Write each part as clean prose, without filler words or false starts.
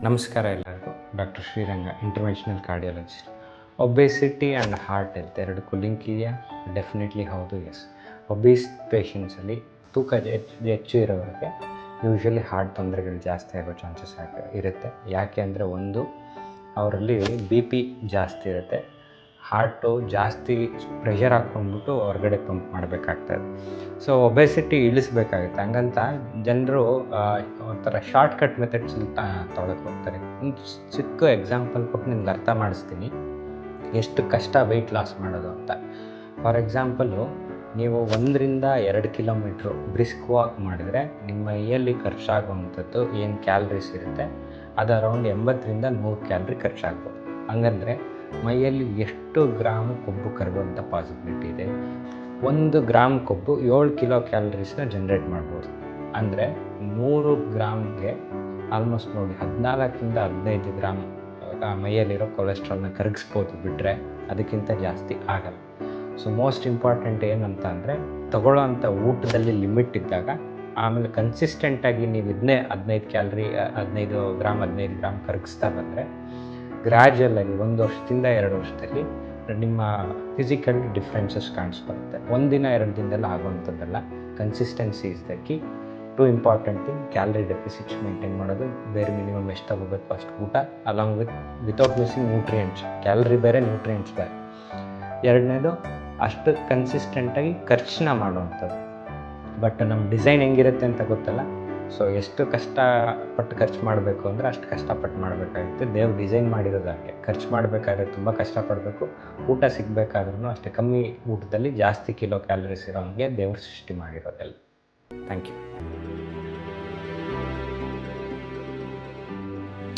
ನಮಸ್ಕಾರ ಎಲ್ಲರಿಗೂ. Doctor Sriranga, interventional cardiologist. Obesity and heart health ಎರಡಕ್ಕೂ ಲಿಂಕ್ ಇದೆಯಾ? ಡೆಫಿನೆಟ್ಲಿ ಹೌದು, ಎಸ್. ಒಬೇಸ್ ಪೇಷಂಟ್ಸಲ್ಲಿ ತೂಕ ಹೆಚ್ಚು ಇರೋರಿಗೆ ಯೂಶ್ವಲಿ ಹಾರ್ಟ್ ತೊಂದರೆಗಳು ಜಾಸ್ತಿ ಆಗೋ ಚಾನ್ಸಸ್ ಇರುತ್ತೆ. ಯಾಕೆ ಅಂದರೆ, ಒಂದು, ಅವರಲ್ಲಿ BP ಜಾಸ್ತಿ ಇರುತ್ತೆ. ಹಾರ್ಟು ಜಾಸ್ತಿ ಪ್ರೆಷರ್ ಹಾಕ್ಕೊಂಡ್ಬಿಟ್ಟು ಹೊರಗಡೆ ಪಂಪ್ ಮಾಡಬೇಕಾಗ್ತದೆ. ಸೊ ಒಬೇಸಿಟಿ ಇಳಿಸ್ಬೇಕಾಗುತ್ತೆ. ಹಂಗಂತ ಜನರು ಒಂಥರ ಶಾರ್ಟ್ಕಟ್ ಮೆಥಡ್ಸ್ ತೊಗೊಳಕ್ಕೆ ಹೋಗ್ತಾರೆ. ಒಂದು ಚಿಕ್ಕ ಎಕ್ಸಾಂಪಲ್ ಕೊಟ್ಟು ನಿಮ್ಗೆ ಅರ್ಥ ಮಾಡಿಸ್ತೀನಿ ಎಷ್ಟು ಕಷ್ಟ ವೆಯ್ಟ್ ಲಾಸ್ ಮಾಡೋದು ಅಂತ. ಫಾರ್ ಎಕ್ಸಾಂಪಲು, ನೀವು 1-2 ಕಿಲೋಮೀಟ್ರು ಬ್ರಿಸ್ಕ್ ವಾಕ್ ಮಾಡಿದರೆ ನಿಮ್ಮ ಮೈಯಲ್ಲಿ ಖರ್ಚಾಗುವಂಥದ್ದು ಏನು ಕ್ಯಾಲರೀಸ್ ಇರುತ್ತೆ ಅದು ಅರೌಂಡ್ 80-100 ಕ್ಯಾಲರಿ ಖರ್ಚಾಗ್ಬೋದು. ಹಂಗಂದರೆ ಮೈಯಲ್ಲಿ ಎಷ್ಟು ಗ್ರಾಮ್ ಕೊಬ್ಬು ಕರಗುವಂಥ ಪಾಸಿಬಿಲಿಟಿ ಇದೆ? 1 ಗ್ರಾಮ್ ಕೊಬ್ಬು 7 ಕಿಲೋ ಕ್ಯಾಲರೀಸ್ನ ಜನ್ರೇಟ್ ಮಾಡ್ಬೋದು. ಅಂದರೆ 100 ಗ್ರಾಮ್ಗೆ ಆಲ್ಮೋಸ್ಟ್ ನೋಡಿ 14-15 ಗ್ರಾಮ್ ಮೈಯಲ್ಲಿರೋ ಕೊಲೆಸ್ಟ್ರಾಲ್ನ ಕರಗಿಸ್ಬೋದು. ಬಿಟ್ಟರೆ ಅದಕ್ಕಿಂತ ಜಾಸ್ತಿ ಆಗಲ್ಲ. ಸೊ ಮೋಸ್ಟ್ ಇಂಪಾರ್ಟೆಂಟ್ ಏನಂತ ಅಂದರೆ, ತಗೊಳ್ಳೋಂಥ ಊಟದಲ್ಲಿ ಲಿಮಿಟ್ ಇದ್ದಾಗ, ಆಮೇಲೆ ಕನ್ಸಿಸ್ಟೆಂಟಾಗಿ ನೀವು ಇದನ್ನೇ 15 ಗ್ರಾಮ್ ಕರಗಿಸ್ತಾ ಬಂದರೆ ಗ್ರ್ಯಾಜುಯಲಾಗಿ 1 ವರ್ಷದಿಂದ 2 ವರ್ಷದಲ್ಲಿ ನಿಮ್ಮ ಫಿಸಿಕಲ್ ಡಿಫ್ರೆನ್ಸಸ್ ಕಾಣಿಸ್ಬರುತ್ತೆ. 1 ದಿನ 2 ದಿನದಲ್ಲಿ ಆಗುವಂಥದ್ದಲ್ಲ. Consistency is the key. Two important thing, calorie deficits maintain ಮಾಡೋದು. ಬೇರೆ ಮಿನಿಮಮ್ ಎಷ್ಟು ತಗೋಬೇಕು ಅಷ್ಟು ಊಟ, along without missing nutrients. Calorie ಬೇರೆ, ನ್ಯೂಟ್ರಿಯೆಂಟ್ಸ್ ಬೇರೆ. ಎರಡನೇದು, ಅಷ್ಟು ಕನ್ಸಿಸ್ಟೆಂಟಾಗಿ ಖರ್ಚನ್ನ ಮಾಡುವಂಥದ್ದು. ಬಟ್ ನಮ್ಮ ಡಿಸೈನ್ ಹೆಂಗಿರುತ್ತೆ ಅಂತ ಗೊತ್ತಲ್ಲ. ಸೊ ಎಷ್ಟು ಕಷ್ಟಪಟ್ಟು ಖರ್ಚು ಮಾಡಬೇಕು ಅಂದರೆ ಅಷ್ಟು ಕಷ್ಟಪಟ್ಟು ಮಾಡಬೇಕಾಗುತ್ತೆ. ದೇವ್ರು ಡಿಸೈನ್ ಮಾಡಿರೋದಾಗೆ. ಖರ್ಚು ಮಾಡಬೇಕಾದ್ರೆ ತುಂಬ ಕಷ್ಟಪಡಬೇಕು. ಊಟ ಸಿಗಬೇಕಾದ್ರೂ ಅಷ್ಟೇ ಕಮ್ಮಿ ಊಟದಲ್ಲಿ ಜಾಸ್ತಿ ಕಿಲೋ ಕ್ಯಾಲರೀಸ್ ಇರೋ ಹಂಗೆ ದೇವ್ರು ಸೃಷ್ಟಿ ಮಾಡಿರೋದೆಲ್ಲ. Thank you.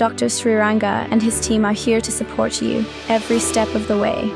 Dr. Sriranga and his team are here to support you every step of the way.